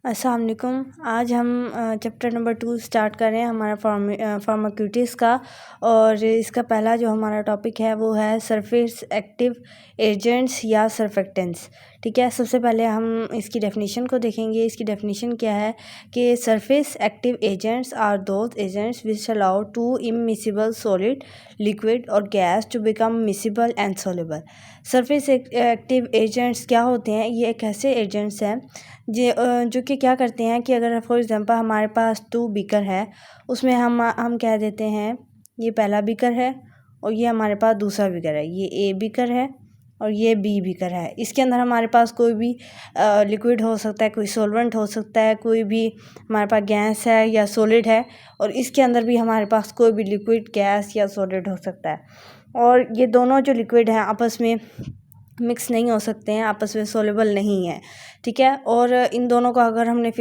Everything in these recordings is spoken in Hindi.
अस्सलाम वालेकुम। आज हम चैप्टर नंबर 2 स्टार्ट कर रहे हैं हमारा फार्माक्यूटिस का। और इसका पहला जो हमारा टॉपिक है वो है सरफेस एक्टिव एजेंट्स या सर्फेक्टेंट्स। ठीक है, सबसे पहले हम इसकी डेफिनेशन को देखेंगे। इसकी डेफिनेशन क्या है कि surface active agents are those agents which allow to immiscible solid, liquid और gas to become miscible and soluble. Surface active agents क्या होते हैं? ये एक ऐसे एजेंट्स हैं जो कि क्या करते हैं कि अगर फॉर एग्ज़ाम्पल हमारे पास 2 बीकर है, उसमें हम कह देते हैं ये पहला बीकर है और ये हमारे पास दूसरा बीकर है। ये ए बीकर है और ये बी बीकर है। इसके अंदर हमारे पास कोई भी लिक्विड हो सकता है, कोई सॉल्वेंट हो सकता है, कोई भी हमारे पास गैस है या सॉलिड है, और इसके अंदर भी हमारे पास कोई भी लिक्विड, गैस या सॉलिड हो सकता है। और ये दोनों जो लिक्विड हैं आपस में मिक्स नहीं हो सकते हैं, आपस में सोलेबल नहीं है। ठीक है, और इन दोनों को अगर हमने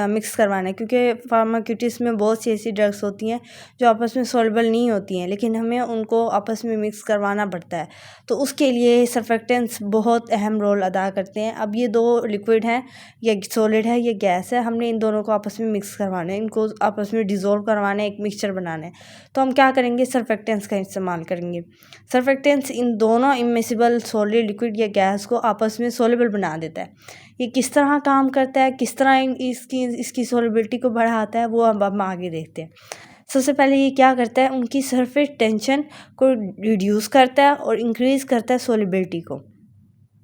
मिक्स करवाना है, क्योंकि फार्माक्यूटिस में बहुत सी ऐसी ड्रग्स होती हैं जो आपस में सोलेबल नहीं होती हैं, लेकिन हमें उनको आपस में मिक्स करवाना पड़ता है, तो उसके लिए सर्फेक्टेंट्स बहुत अहम रोल अदा करते हैं। अब ये 2 लिक्विड हैं, ये सॉलिड है, ये गैस है, हमने इन दोनों को आपस में मिक्स करवाना है, इनको आपस में डिज़ोल्व करवाना है, एक मिक्सचर बनाना है। तो हम क्या करेंगे? सर्फेक्टेंट्स का इस्तेमाल करेंगे। सर्फेक्टेंट्स इन दोनों इमिसिबल सॉलिड, लिक्विड या गैस को आपस में सोलेबल बना देता है। ये किस तरह काम करता है, किस तरह इसकी सोलेबिलिटी को बढ़ाता है, वो अब हम आगे देखते हैं। सबसे पहले ये क्या करता है? उनकी सरफेस टेंशन को रिड्यूस करता है और इंक्रीज़ करता है सोलेबिलिटी को।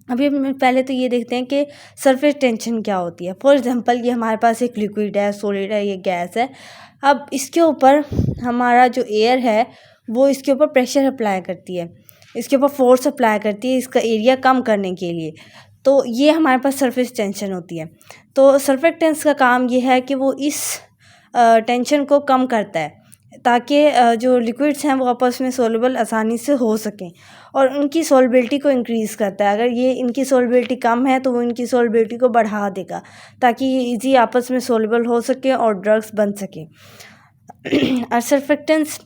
अभी हम पहले तो ये देखते हैं कि सरफेस टेंशन क्या होती है। फॉर एग्जांपल ये हमारे पास एक लिक्विड है, सॉलिड है, ये गैस है। अब इसके ऊपर हमारा जो एयर है वो इसके ऊपर प्रेशर अप्लाई करती है, इसके ऊपर फोर्स अप्लाई करती है इसका एरिया कम करने के लिए। तो ये हमारे पास सरफेस टेंशन होती है। तो सर्फेक्टेंट्स का काम ये है कि वो इस टेंशन को कम करता है, ताकि जो लिक्विड्स हैं वो आपस में सोल्युबल आसानी से हो सकें, और उनकी सोलबिलिटी को इंक्रीज़ करता है। अगर ये इनकी सोलबिलिटी कम है तो वो इनकी सोलबिलिटी को बढ़ा देगा, ताकि ये ईजी आपस में सोल्युबल हो सके और ड्रग्स बन सकें। और सर्फेक्टेंट्स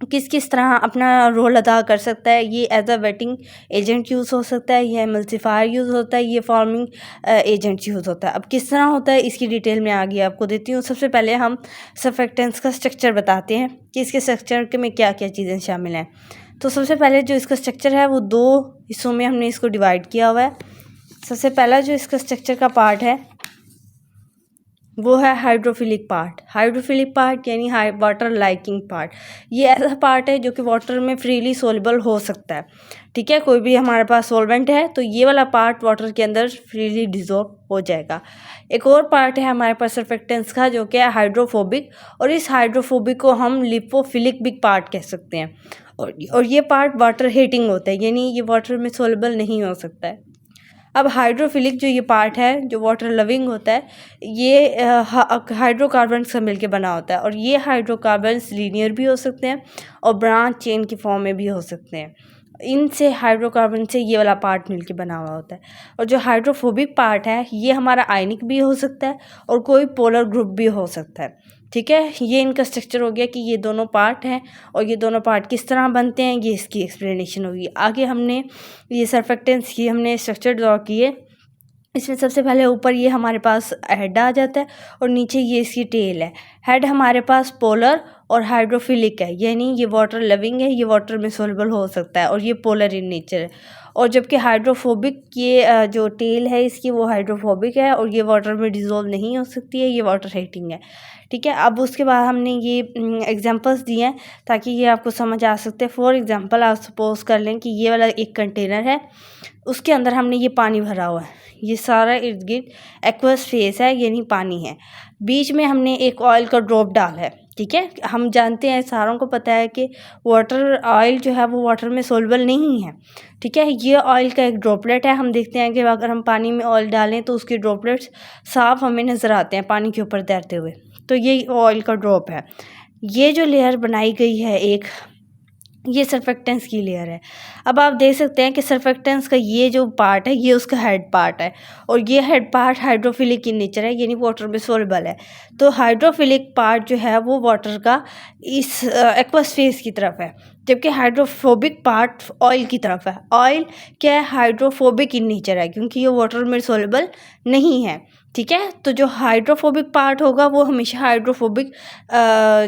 किस किस तरह अपना रोल अदा कर सकता है? ये as a wetting agent use हो सकता है, ये एमल्सिफायर यूज़ होता है, ये फॉर्मिंग एजेंट यूज़ होता है। अब किस तरह होता है इसकी डिटेल में आगे आपको देती हूँ। सबसे पहले हम सर्फेक्टेंट्स का स्ट्रक्चर बताते हैं कि इसके स्ट्रक्चर के में क्या क्या चीज़ें शामिल हैं। तो सबसे पहले जो इसका स्ट्रक्चर है वो 2 हिस्सों में हमने इसको डिवाइड किया हुआ है। सबसे पहला जो इसका स्ट्रक्चर का पार्ट है वो है हाइड्रोफिलिक पार्ट। हाइड्रोफिलिक पार्ट यानी वाटर लाइकिंग पार्ट। ये ऐसा पार्ट है जो कि वाटर में फ्रीली सोल्युबल हो सकता है। ठीक है, कोई भी हमारे पास सॉल्वेंट है तो ये वाला पार्ट वाटर के अंदर फ्रीली डिज़ोल्व हो जाएगा। एक और पार्ट है हमारे पास सर्फेक्टेंट्स का जो कि है हाइड्रोफोबिक, और इस हाइड्रोफोबिक को हम लिपोफिलिक भी पार्ट कह सकते हैं। और ये पार्ट वाटर हीटिंग होता है, यानी ये वाटर में सोल्युबल नहीं हो सकता है। अब हाइड्रोफिलिक जो ये पार्ट है जो वाटर लविंग होता है, ये हाइड्रोकार्बन्स से मिलके बना होता है, और ये हाइड्रोकार्बन्स लीनियर भी हो सकते हैं और ब्रांच चेन की फॉर्म में भी हो सकते हैं। इनसे हाइड्रोकार्बन से ये वाला पार्ट मिलके बना हुआ होता है। और जो हाइड्रोफोबिक पार्ट है ये हमारा आयनिक भी हो सकता है और कोई पोलर ग्रुप भी हो सकता है। ठीक है, ये इनका स्ट्रक्चर हो गया कि ये दोनों पार्ट हैं, और ये दोनों पार्ट किस तरह बनते हैं ये इसकी एक्सप्लेनेशन होगी। आगे हमने ये सर्फेक्टेंट्स की हमने स्ट्रक्चर ड्रॉ किए। इसमें सबसे पहले ऊपर ये हमारे पास हेड आ जाता है और नीचे ये इसकी टेल है। हेड हमारे पास पोलर और हाइड्रोफिलिक है, यानी ये वाटर लविंग है, ये वाटर में सोल्युबल हो सकता है, और ये पोलर इन नेचर है। और जबकि हाइड्रोफोबिक ये जो टेल है इसकी वो हाइड्रोफोबिक है और ये वाटर में डिज़ोल्व नहीं हो सकती है, ये वाटर हीटिंग है। ठीक है, अब उसके बाद हमने ये एग्जांपल्स दिए हैं ताकि ये आपको समझ आ सकते हैं। फॉर एग्जांपल आप सपोज कर लें कि ये वाला एक कंटेनर है, उसके अंदर हमने ये पानी भरा हुआ है, ये सारा इर्द गिर्द एक्वस फेस है यानी पानी है। बीच में हमने एक ऑयल का ड्रॉप डाला है। ठीक है, हम जानते हैं, सारों को पता है कि वाटर ऑयल जो है वो वाटर में सोल्युबल नहीं है। ठीक है, ये ऑयल का एक ड्रॉपलेट है। हम देखते हैं कि अगर हम पानी में ऑयल डालें तो उसके ड्रॉपलेट्स साफ हमें नज़र आते हैं पानी के ऊपर तैरते हुए, तो ये ऑयल का ड्रॉप है। ये जो लेयर बनाई गई है एक, ये सर्फेक्टेंट्स की लेयर है। अब आप देख सकते हैं कि सर्फेक्टेंट्स का ये जो पार्ट है ये उसका हेड पार्ट है, और ये head part hydrophilic in nature है, यानी वाटर में सोल्युबल है। तो हाइड्रोफिलिक पार्ट जो है वो वाटर का इस एक्वस फेस की तरफ है, जबकि हाइड्रोफोबिक पार्ट ऑयल की तरफ है। ऑयल क्या है, हाइड्रोफोबिक इन नेचर है, क्योंकि ये वाटर में सोल्यूबल नहीं है, ठीक है। तो जो हाइड्रोफोबिक पार्ट होगा वो हमेशा हाइड्रोफोबिक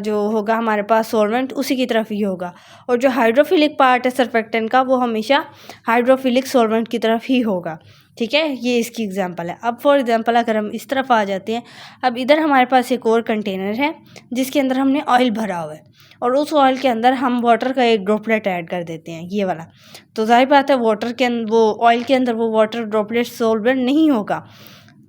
जो होगा हमारे पास सॉल्वेंट उसी की तरफ ही होगा, और जो हाइड्रोफिलिक पार्ट है सर्फेक्टेंट का वो हमेशा हाइड्रोफिलिक सॉल्वेंट की तरफ ही होगा, ठीक है। ये इसकी एग्जांपल है। अब फॉर एग्जांपल अगर हम इस तरफ आ जाते हैं, अब इधर हमारे पास एक और कंटेनर है जिसके अंदर हमने ऑयल भरा हुआ है, और उस ऑयल के अंदर हम वाटर का एक ड्रॉपलेट ऐड कर देते हैं, ये वाला। तो जाहिर बात है वाटर के अंदर वो ऑयल के अंदर वो वाटर ड्रॉपलेट सॉल्वेंट नहीं होगा।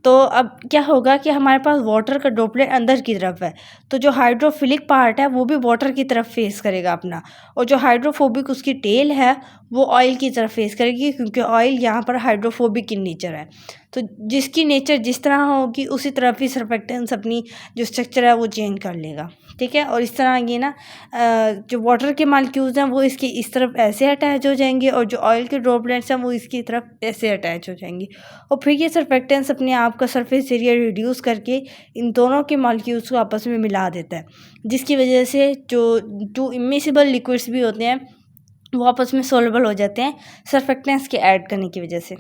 तो अब क्या होगा कि हमारे पास वाटर का ड्रॉपलेट अंदर की तरफ है, तो जो हाइड्रोफिलिक पार्ट है वो भी वाटर की तरफ फेस करेगा अपना, और जो हाइड्रोफोबिक उसकी टेल है वो ऑयल की तरफ फेस करेगी, क्योंकि ऑयल यहाँ पर हाइड्रोफोबिक इन नेचर है। तो जिसकी नेचर जिस तरह होगी उसी तरफ ही सर्फेक्टेंट्स अपनी जो स्ट्रक्चर है वो चेंज कर लेगा, ठीक है। और इस तरह ये ना जो वाटर के मॉलिक्यूल्स हैं वो इसकी इस तरफ ऐसे अटैच हो जाएंगे, और जो ऑयल के ड्रॉपलेट्स हैं वो इसकी तरफ ऐसे अटैच हो जाएंगी, और फिर ये सर्फेक्टेंट्स अपने आप का सरफेस एरिया रिड्यूस करके इन दोनों के मॉलिक्यूल्स को आपस में मिला देता है, जिसकी वजह से जो इमिसिबल लिक्विड्स भी होते हैं वो आपस में सोल्युबल हो जाते हैं सर्फेक्टेंट्स के ऐड करने की वजह से।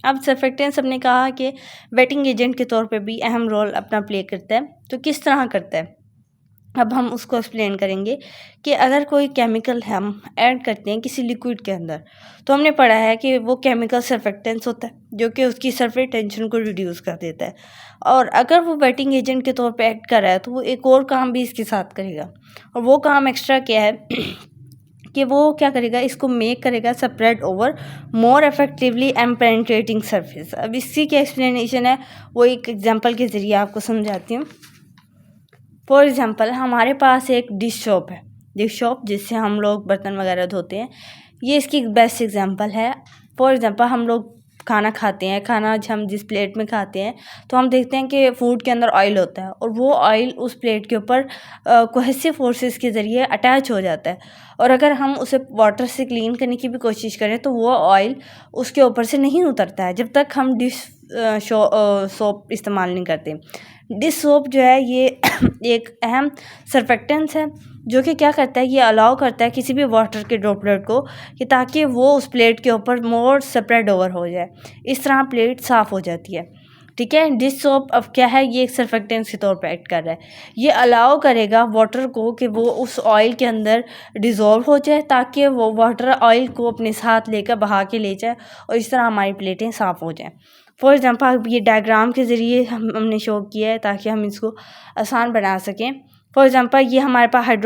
अब सर्फेक्टेंट्स हमने कहा कि वेटिंग एजेंट के तौर पे भी अहम रोल अपना प्ले करता है। तो किस तरह करता है, अब हम उसको एक्सप्लेन करेंगे कि अगर कोई केमिकल हम ऐड करते हैं किसी लिक्विड के अंदर, तो हमने पढ़ा है कि वो केमिकल सर्फेक्टेंट्स होता है जो कि उसकी सरफेस टेंशन को रिड्यूस कर देता है, और अगर वो वेटिंग एजेंट के तौर पे एक्ट कर रहा है तो वो एक और काम भी इसके साथ करेगा, और वो काम एक्स्ट्रा क्या है कि वो क्या करेगा, इसको मेक करेगा spread over more effectively and penetrating surface. अब इसी की एक्सप्लेनेशन है वो एक एग्जांपल के ज़रिए आपको समझाती हूँ। फॉर एग्जांपल हमारे पास एक डिश शॉप है, डिश शॉप जिससे हम लोग बर्तन वगैरह धोते हैं, ये इसकी बेस्ट एग्जांपल है। फॉर एग्जांपल हम लोग खाना खाते हैं, खाना हम जिस प्लेट में खाते हैं तो हम देखते हैं कि फूड के अंदर ऑयल होता है, और वो ऑयल उस प्लेट के ऊपर कोहेसिव फोर्सेस के ज़रिए अटैच हो जाता है, और अगर हम उसे वाटर से क्लीन करने की भी कोशिश करें तो वो ऑयल उसके ऊपर से नहीं उतरता है जब तक हम डिश सोप इस्तेमाल नहीं करते। डिश सोप जो है ये एक अहम सर्फेक्टेंट्स है जो कि क्या करता है, ये अलाउ करता है किसी भी वाटर के ड्रॉपलेट को कि ताकि वो उस प्लेट के ऊपर मोर स्प्रेड ओवर हो जाए, इस तरह प्लेट साफ़ हो जाती है, ठीक है। डिश सोप अब क्या है, ये एक सर्फेक्टेंट्स के तौर पे एक्ट कर रहा है, ये अलाउ करेगा वाटर को कि वो उस ऑयल के अंदर डिज़ोल्व हो जाए ताकि वो वाटर ऑयल को अपने साथ लेकर बहा के ले जाए, और इस तरह हमारी प्लेटें साफ़ हो जाएँ। फॉर एग्जांपल ये डायग्राम के ज़रिए हमने शो किया है ताकि हम इसको आसान बना सकें। फॉर एग्जांपल ये हमारे पास